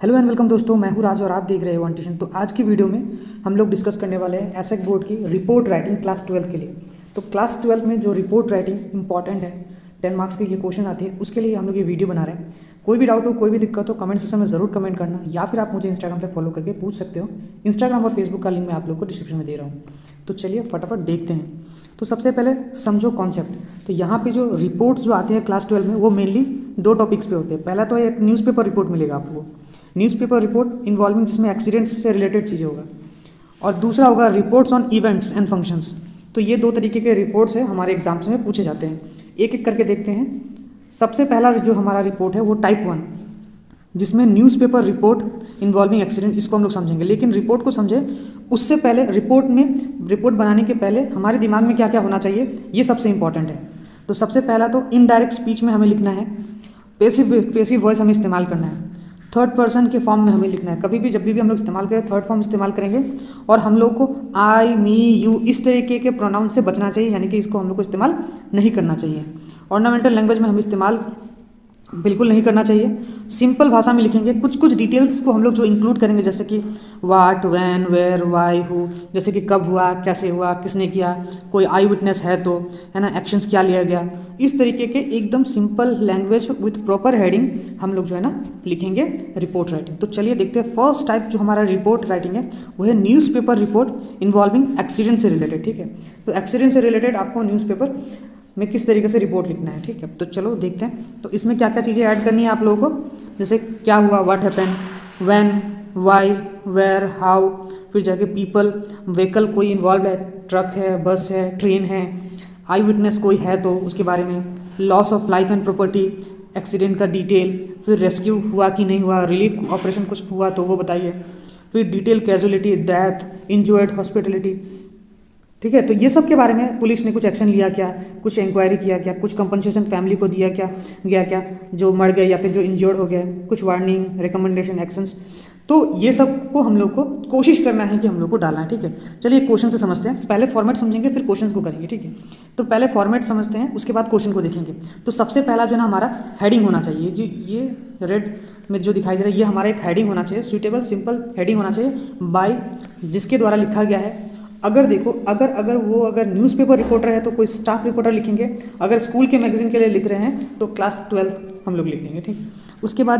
Hello and welcome दोस्तों, मैं हूं राज और आप देख रहे हो वन ट्यूशन। तो आज की वीडियो में हम लोग डिस्कस करने वाले हैं एसएक बोर्ड की रिपोर्ट राइटिंग क्लास 12 के लिए। तो क्लास 12 में जो रिपोर्ट राइटिंग इंपॉर्टेंट है, 10 मार्क्स की ये क्वेश्चन आती है, उसके लिए हम लोग ये वीडियो बना रहे हैं। कोई भी डाउट हो, कोई भी दिक्कत हो, कमेंट सेक्शन में ज़रूर कमेंट करना, या फिर आप मुझे इंस्टाग्राम पर फॉलो करके पूछ सकते हो। इंस्टाग्राम और फेसबुक का लिंक मैं आप लोग को डिस्क्रिप्शन में दे रहा हूँ। तो चलिए फटाफट देखते हैं। तो सबसे पहले समझो कॉन्सेप्ट। तो यहाँ पे जो रिपोर्ट्स जो आते हैं क्लास 12 में, वो मेनली दो टॉपिक्स पे होते हैं। पहला तो एक न्यूज़पेपर रिपोर्ट मिलेगा आपको, न्यूज़पेपर रिपोर्ट इन्वॉल्विंग, जिसमें एक्सीडेंट्स से रिलेटेड चीज़ें होगा, और दूसरा होगा reports on events and functions. तो ये दो तरीके के रिपोर्ट्स हैं, हमारे एग्जाम्स में पूछे जाते हैं। एक एक करके देखते हैं। सबसे पहला जो हमारा रिपोर्ट है वो टाइप 1, जिसमें न्यूज़पेपर रिपोर्ट इन्वॉल्विंग एक्सीडेंट, इसको हम लोग समझेंगे। लेकिन रिपोर्ट को समझे उससे पहले, रिपोर्ट बनाने के पहले हमारे दिमाग में क्या क्या होना चाहिए, ये सबसे इंपॉर्टेंट है। तो सबसे पहला तो इनडायरेक्ट स्पीच में हमें लिखना है, पेसिव वॉइस हमें इस्तेमाल करना है, थर्ड पर्सन के फॉर्म में हमें लिखना है। कभी भी जब भी हम लोग इस्तेमाल करें थर्ड फॉर्म इस्तेमाल करेंगे, और हम लोग को आई, मी, यू इस तरीके के प्रोनाउन से बचना चाहिए, यानी कि इसको हम लोग को इस्तेमाल नहीं करना चाहिए। ऑर्नामेंटल लैंग्वेज में हम इस्तेमाल बिल्कुल नहीं करना चाहिए। सिंपल भाषा में लिखेंगे। कुछ कुछ डिटेल्स को हम लोग जो इंक्लूड करेंगे, जैसे कि वाट, वैन, वेयर, वाई, हु, जैसे कि कब हुआ, कैसे हुआ, किसने किया, कोई आई विटनेस है तो, है ना, एक्शंस क्या लिया गया, इस तरीके के एकदम simple language with proper heading हम लोग जो है ना लिखेंगे रिपोर्ट राइटिंग। तो चलिए देखते हैं। फर्स्ट टाइप जो हमारा रिपोर्ट राइटिंग है वो है न्यूज़पेपर रिपोर्ट इन्वॉल्विंग एक्सीडेंट से रिलेटेड। ठीक है, तो एक्सीडेंट से रिलेटेड आपको न्यूज़पेपर में किस तरीके से रिपोर्ट लिखना है। ठीक है, तो चलो देखते हैं। तो इसमें क्या क्या चीज़ें ऐड करनी है आप लोगों को, जैसे क्या हुआ, what happen, when, why, where, how, फिर जाके पीपल, व्हीकल कोई इन्वॉल्व है, ट्रक है, बस है, ट्रेन है, आई विटनेस कोई है तो उसके बारे में, loss of life and property, accident का डिटेल, फिर रेस्क्यू हुआ कि नहीं हुआ, रिलीफ ऑपरेशन कुछ हुआ तो वो बताइए, फिर detail casualty, death, injured, hospitality. ठीक है, तो ये सब के बारे में, पुलिस ने कुछ एक्शन लिया क्या, कुछ इंक्वायरी किया क्या, कुछ कंपनसेशन फैमिली को दिया क्या जो मर गए या फिर जो इंजर्ड हो गए, कुछ वार्निंग, रिकमेंडेशन, एक्शंस। तो ये सब को हम लोग को कोशिश करना है कि हम लोग को डालना है। ठीक है, चलिए क्वेश्चन से समझते हैं। पहले फॉर्मेट समझेंगे, फिर क्वेश्चंस को करेंगे। ठीक है, तो पहले फॉर्मेट समझते हैं, उसके बाद क्वेश्चन को देखेंगे। तो सबसे पहला जो ना हमारा हेडिंग होना चाहिए, जी ये रेड में जो दिखाई दे रहा है, ये हमारा एक हेडिंग होना चाहिए, सुइटेबल सिंपल हेडिंग होना चाहिए, बाय जिसके द्वारा लिखा गया है। अगर देखो, अगर न्यूज़पेपर रिपोर्टर है तो कोई स्टाफ रिपोर्टर लिखेंगे, अगर स्कूल के मैगजीन के लिए लिख रहे हैं तो क्लास 12 हम लोग लिख देंगे। ठीक, उसके बाद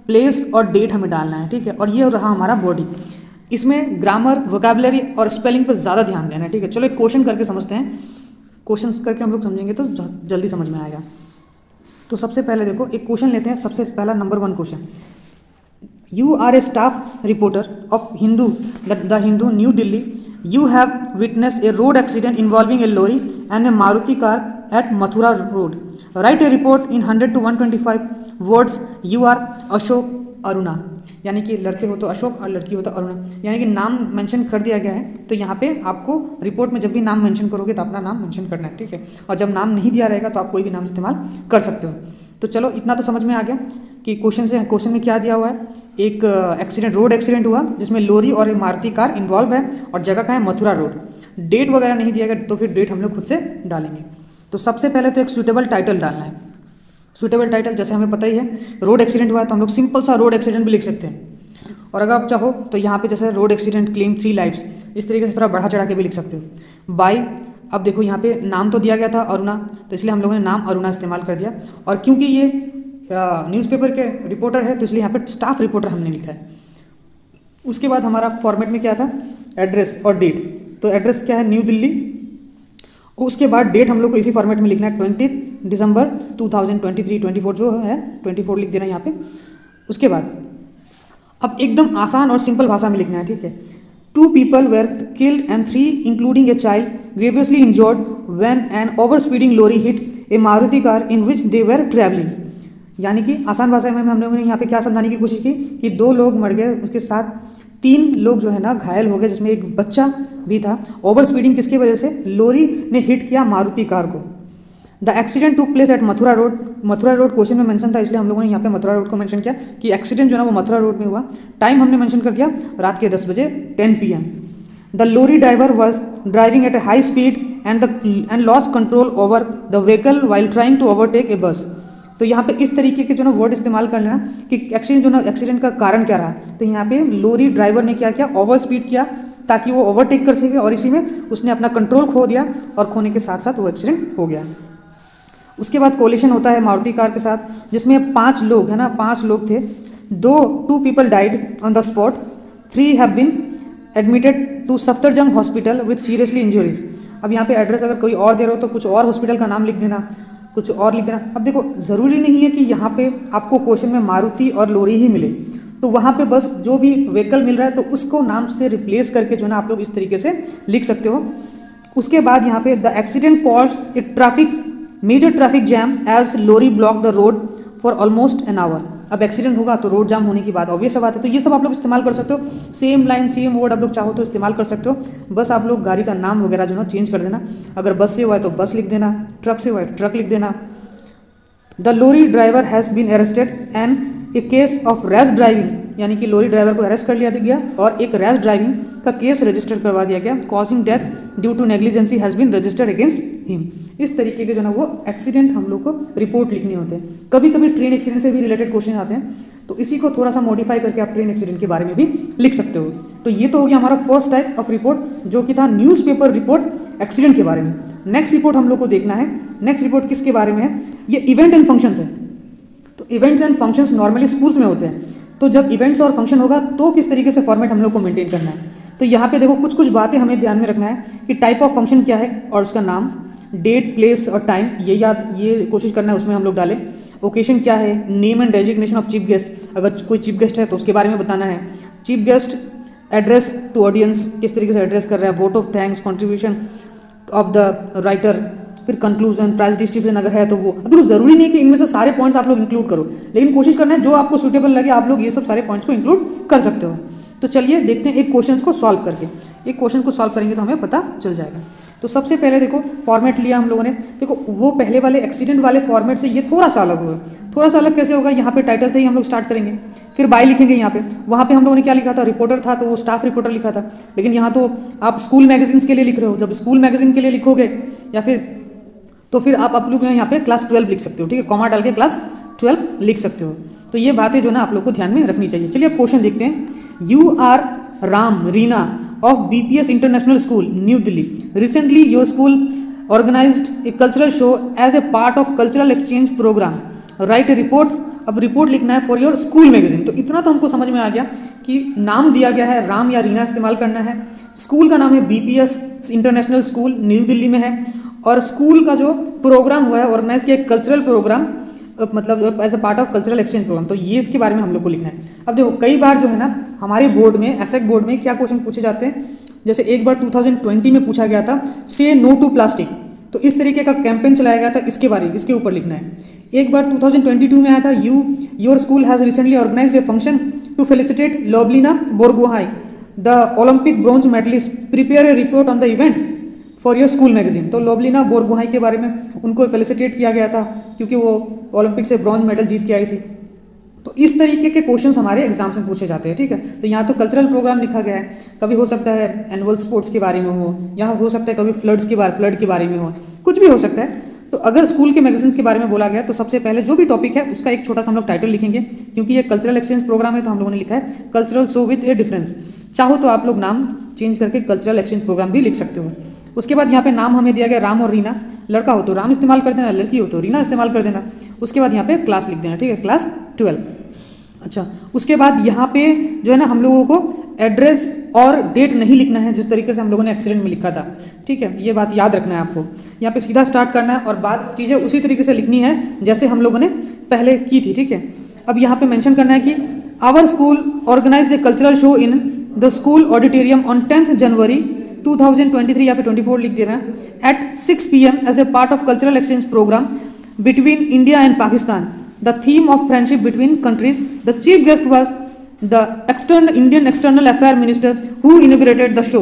प्लेस और डेट हमें डालना है। ठीक है, और ये रहा हमारा बॉडी। इसमें ग्रामर, वोकैबुलरी और स्पेलिंग पर ज़्यादा ध्यान देना है। ठीक है, चलो एक क्वेश्चन करके समझते हैं। क्वेश्चन करके हम लोग समझेंगे तो जल्दी समझ में आएगा। तो सबसे पहले देखो एक क्वेश्चन लेते हैं। सबसे पहला number 1 question, you are a staff reporter of the Hindu, New Delhi. You have witnessed a road accident involving a lorry and a Maruti car at Mathura Road. Write a report in 100 to 125 words. You are Ashok Aruna. यानी कि लड़के हो तो अशोक और लड़की हो तो अरुणा, यानी कि नाम मेंशन कर दिया गया है। तो यहाँ पे आपको रिपोर्ट में जब भी नाम मेंशन करोगे तो अपना नाम मेंशन करना है। ठीक है, और जब नाम नहीं दिया रहेगा तो आप कोई भी नाम इस्तेमाल कर सकते हो। तो चलो इतना तो समझ में आ गया कि क्वेश्चन में क्या दिया हुआ है। एक रोड एक्सीडेंट हुआ जिसमें लोरी और एक मारुति कार इन्वॉल्व है, और जगह का है मथुरा रोड। डेट वगैरह नहीं दिया गया तो फिर डेट हम लोग खुद से डालेंगे। तो सबसे पहले तो एक सूटेबल टाइटल डालना है। सूटेबल टाइटल जैसे हमें पता ही है, रोड एक्सीडेंट हुआ है तो हम लोग सिंपल सा रोड एक्सीडेंट भी लिख सकते हैं। और अगर आप चाहो तो यहाँ पे जैसे रोड एक्सीडेंट क्लेम 3 लाइफ्स, इस तरीके से थोड़ा बढ़ा चढ़ा के भी लिख सकते हो। बाय, अब देखो यहाँ पे नाम तो दिया गया था अरुणा, तो इसलिए हम लोगों ने नाम अरुणा इस्तेमाल कर दिया। और क्योंकि ये न्यूज़पेपर के रिपोर्टर है तो इसलिए यहाँ पे स्टाफ रिपोर्टर हमने लिखा है। उसके बाद हमारा फॉर्मेट में क्या था, एड्रेस और डेट। तो एड्रेस क्या है, न्यू दिल्ली। उसके बाद डेट हम लोग को इसी फॉर्मेट में लिखना है, 20 दिसंबर 2023, 24 जो है 24 लिख देना यहाँ पे। उसके बाद अब एकदम आसान और सिंपल भाषा में लिखना है। ठीक है, 2 people were killed and 3 including a child grievously injured when an overspeeding lorry hit a Maruti car in which they were traveling. यानी कि आसान भाषा में हम लोगों ने यहाँ पे क्या समझाने की कोशिश की कि 2 लोग मर गए, उसके साथ 3 लोग जो है ना घायल हो गए, जिसमें एक बच्चा भी था। ओवर स्पीडिंग किसकी वजह से, लोरी ने हिट किया मारुति कार को। The accident took place at Mathura road. Mathura road question में मेंशन था, इसलिए हम लोगों ने यहाँ पे मथुरा रोड को मेंशन किया कि एक्सीडेंट जो है वो मथुरा रोड में हुआ। टाइम हमने मेंशन कर दिया रात के 10 बजे 10 PM। The lorry driver was driving at a high speed and loss control over the vehicle while trying to overtake a bus. तो तो यहाँ पे इस तरीके के जो ना वर्ड इस्तेमाल कर लेना कि एक्सीडेंट जो ना एक्सीडेंट का कारण क्या रहा। तो यहाँ पे लॉरी ड्राइवर ने क्या किया, ओवर स्पीड किया ताकि वो ओवरटेक कर सके, और इसी में उसने अपना कंट्रोल खो दिया और खोने के साथ साथ वो एक्सीडेंट हो गया। उसके बाद कोलिशन होता है मारुति कार के साथ, जिसमें 5 लोग है ना, 5 लोग थे। 2 people died on the spot, 3 have been admitted to Safdarjung hospital with seriously injuries. अब यहाँ पे एड्रेस अगर कोई और दे रहे हो तो कुछ और हॉस्पिटल का नाम लिख देना, कुछ और लिख देना। अब देखो ज़रूरी नहीं है कि यहाँ पे आपको क्वेश्चन में मारुति और लॉरी ही मिले, तो वहाँ पे बस जो भी व्हीकल मिल रहा है तो उसको नाम से रिप्लेस करके जो ना आप लोग इस तरीके से लिख सकते हो। उसके बाद यहाँ पे the accident cause a major traffic jam as lorry block the road for almost an hour. अब एक्सीडेंट होगा तो रोड जाम होने की बात ऑब्वियस बात है। तो ये सब आप लोग इस्तेमाल कर सकते हो, सेम लाइन सेम वर्ड आप लोग चाहो तो इस्तेमाल कर सकते हो। बस आप लोग गाड़ी का नाम वगैरह जो ना चेंज कर देना। अगर बस से हुआ है तो बस लिख देना, ट्रक से हुआ है ट्रक लिख देना। The lorry driver has been arrested and a case of rash driving, यानी कि लॉरी ड्राइवर को अरेस्ट कर लिया गया और एक रैश ड्राइविंग का केस रजिस्टर करवा दिया गया। Causing death due to negligence has been registered against him. इस तरीके के जो ना वो एक्सीडेंट हम लोग को रिपोर्ट लिखने होते हैं। कभी कभी ट्रेन एक्सीडेंट से भी रिलेटेड क्वेश्चन आते हैं, तो इसी को थोड़ा सा मॉडिफाई करके आप ट्रेन एक्सीडेंट के बारे में भी लिख सकते हो। तो ये तो हो गया हमारा फर्स्ट टाइप ऑफ रिपोर्ट, जो कि था न्यूज़पेपर रिपोर्ट एक्सीडेंट के बारे में। नेक्स्ट रिपोर्ट हम लोग को देखना है। नेक्स्ट रिपोर्ट किसके बारे में है, ये इवेंट एंड फंक्शंस है। तो events and functions normally schools में होते हैं, तो जब इवेंट्स और फंक्शन होगा तो किस तरीके से फॉर्मेट हम लोग को मेंटेन करना है। तो यहाँ पे देखो कुछ कुछ बातें हमें ध्यान में रखना है कि टाइप ऑफ फंक्शन क्या है और उसका नाम, डेट प्लेस और टाइम, ये कोशिश करना है उसमें हम लोग डालें। ओकेशन क्या है, name and designation of chief guest, अगर कोई चीफ गेस्ट है तो उसके बारे में बताना है। Chief guest address to audience, किस तरीके से एड्रेस कर रहा है। Vote of thanks, contribution of the writer, फिर कंक्लूजन, प्राइज डिस्ट्रीब्यूशन अगर है तो वो। अब देखो जरूरी नहीं है कि इनमें से सारे पॉइंट्स आप लोग इंक्लूड करो, लेकिन कोशिश करना है जो आपको सूटेबल लगे आप लोग ये सब सारे पॉइंट्स को इंक्लूड कर सकते हो। तो चलिए देखते हैं एक क्वेश्चन को सॉल्व करके। एक क्वेश्चन को सॉल्व करेंगे तो हमें पता चल जाएगा। तो सबसे पहले देखो फॉर्मेट लिया हम लोगों ने। देखो वो पहले वाले एक्सीडेंट वाले फॉर्मेट से ये थोड़ा सा अलग होगा। थोड़ा सा अलग कैसे होगा, यहाँ पे टाइटल से ही हम लोग स्टार्ट करेंगे, फिर बाय लिखेंगे यहाँ पे। वहाँ पे हम लोगों ने क्या लिखा था, रिपोर्टर था तो वो स्टाफ रिपोर्टर लिखा था, लेकिन यहाँ तो आप स्कूल मैगजीन्स के लिए लिख रहे हो। जब स्कूल मैगजीन के लिए लिखोगे या फिर तो फिर आप लोग यहाँ पे क्लास 12 लिख सकते हो, ठीक है, कॉमा डाल के क्लास 12 लिख सकते हो। तो ये बातें जो ना आप लोग को ध्यान में रखनी चाहिए। चलिए अब क्वेश्चन देखते हैं। You are Ram Reena of BPS international school New Delhi. Recently your school organised a cultural show as a part of cultural exchange programme. Write a report. अब रिपोर्ट लिखना है फॉर योर स्कूल मैगजीन। तो इतना तो हमको समझ में आ गया कि नाम दिया गया है, राम या रीना इस्तेमाल करना है। स्कूल का नाम है BPS international school, New Delhi में है, और स्कूल का जो प्रोग्राम हुआ है ऑर्गेनाइज किया कल्चरल प्रोग्राम, मतलब as a part of cultural exchange programme. तो ये इसके बारे में हम लोग को लिखना है। अब देखो कई बार जो है ना हमारे बोर्ड में, एसेक बोर्ड में क्या क्वेश्चन पूछे जाते हैं, जैसे एक बार 2020 में पूछा गया था से नो टू प्लास्टिक, तो इस तरीके का कैंपेन चलाया गया था, इसके ऊपर लिखना है। एक बार 2022 में आया था your school has recently organised a function to felicitate Lovlina Borgohain the Olympic bronze medallist, prepare a report on the event for your school magazine. तो लोबलिना बोरगोहाई के बारे में उनको फेलिसिटेट किया गया था क्योंकि वो ओलंपिक से ब्रॉन्ज मेडल जीत के आई थी। तो इस तरीके के क्वेश्चंस हमारे एग्जाम्स में पूछे जाते हैं, ठीक है। तो यहाँ तो कल्चरल प्रोग्राम लिखा गया है, कभी हो सकता है एनुअल स्पोर्ट्स के बारे में हो, यहाँ हो सकता है कभी फ्लड के बारे में हो, कुछ भी हो सकता है। तो अगर स्कूल के मैगजीन्स के बारे में बोला गया तो सबसे पहले जो भी टॉपिक है उसका एक छोटा सा हम लोग टाइटल लिखेंगे, क्योंकि ये कल्चरल एक्सचेंज प्रोग्राम है तो हम लोगों ने लिखा है cultural show with A difference. चाहो तो आप लोग नाम चेंज करके कल्चरल एक्सचेंज प्रोग्राम भी लिख सकते हो। उसके बाद यहाँ पे नाम हमें दिया गया राम और रीना, लड़का हो तो राम इस्तेमाल कर देना, लड़की हो तो रीना इस्तेमाल कर देना। उसके बाद यहाँ पे क्लास लिख देना, ठीक है, क्लास 12। अच्छा, उसके बाद यहाँ पे जो है ना हम लोगों को एड्रेस और डेट नहीं लिखना है जिस तरीके से हम लोगों ने एक्सीडेंट में लिखा था, ठीक है। ये बात याद रखना है आपको। यहाँ पे सीधा स्टार्ट करना है और बात चीज़ें उसी तरीके से लिखनी है जैसे हम लोगों ने पहले की थी, ठीक है। अब यहाँ पे मेंशन करना है कि our school organised a cultural show in the school auditorium on 10th January 2023, यहाँ पे 24 लिख देना है, at 6 PM as a part of cultural exchange programme between India and Pakistan. The theme of friendship between countries. The chief guest was the Indian External Affairs Minister who inaugurated the show.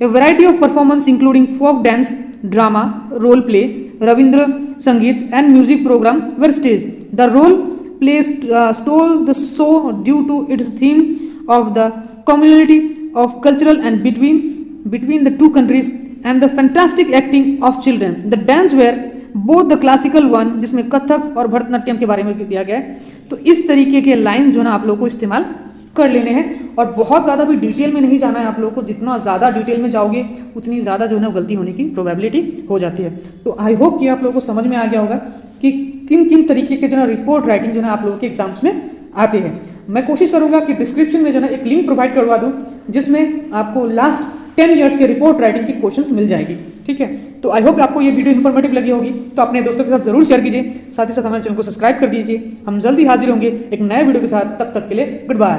A variety of performance including folk dance, drama, role play, Ravindra Sangeet and music program were staged. The role play stole the show due to its theme of the communality of cultural and between the two countries and the fantastic acting of children. The dance were both the classical one, जिसमें कथक और भरतनाट्यम के बारे में दिया गया है। तो इस तरीके के लाइन जो है ना आप लोगों को इस्तेमाल कर लेने हैं, और बहुत ज़्यादा भी डिटेल में नहीं जाना है आप लोगों को। जितना ज़्यादा डिटेल में जाओगे उतनी ज़्यादा जो है ना गलती होने की प्रोबेबिलिटी हो जाती है। तो आई होप कि आप लोगों को समझ में आ गया होगा कि किन किन तरीके के जो है रिपोर्ट राइटिंग जो है आप लोगों के एग्जाम्स में आते हैं। मैं कोशिश करूंगा कि डिस्क्रिप्शन में जो है एक लिंक प्रोवाइड करवा दूं जिसमें आपको लास्ट 10 ईयर्स के रिपोर्ट राइटिंग की क्वेश्चंस मिल जाएगी। ठीक है, तो आई होप आपको ये वीडियो इन्फॉर्मेटिव लगी होगी, तो अपने दोस्तों के साथ जरूर शेयर कीजिए। साथ ही साथ हमारे चैनल को सब्सक्राइब कर दीजिए। हम जल्दी हाजिर होंगे एक नए वीडियो के साथ, तब तक के लिए गुड बाय।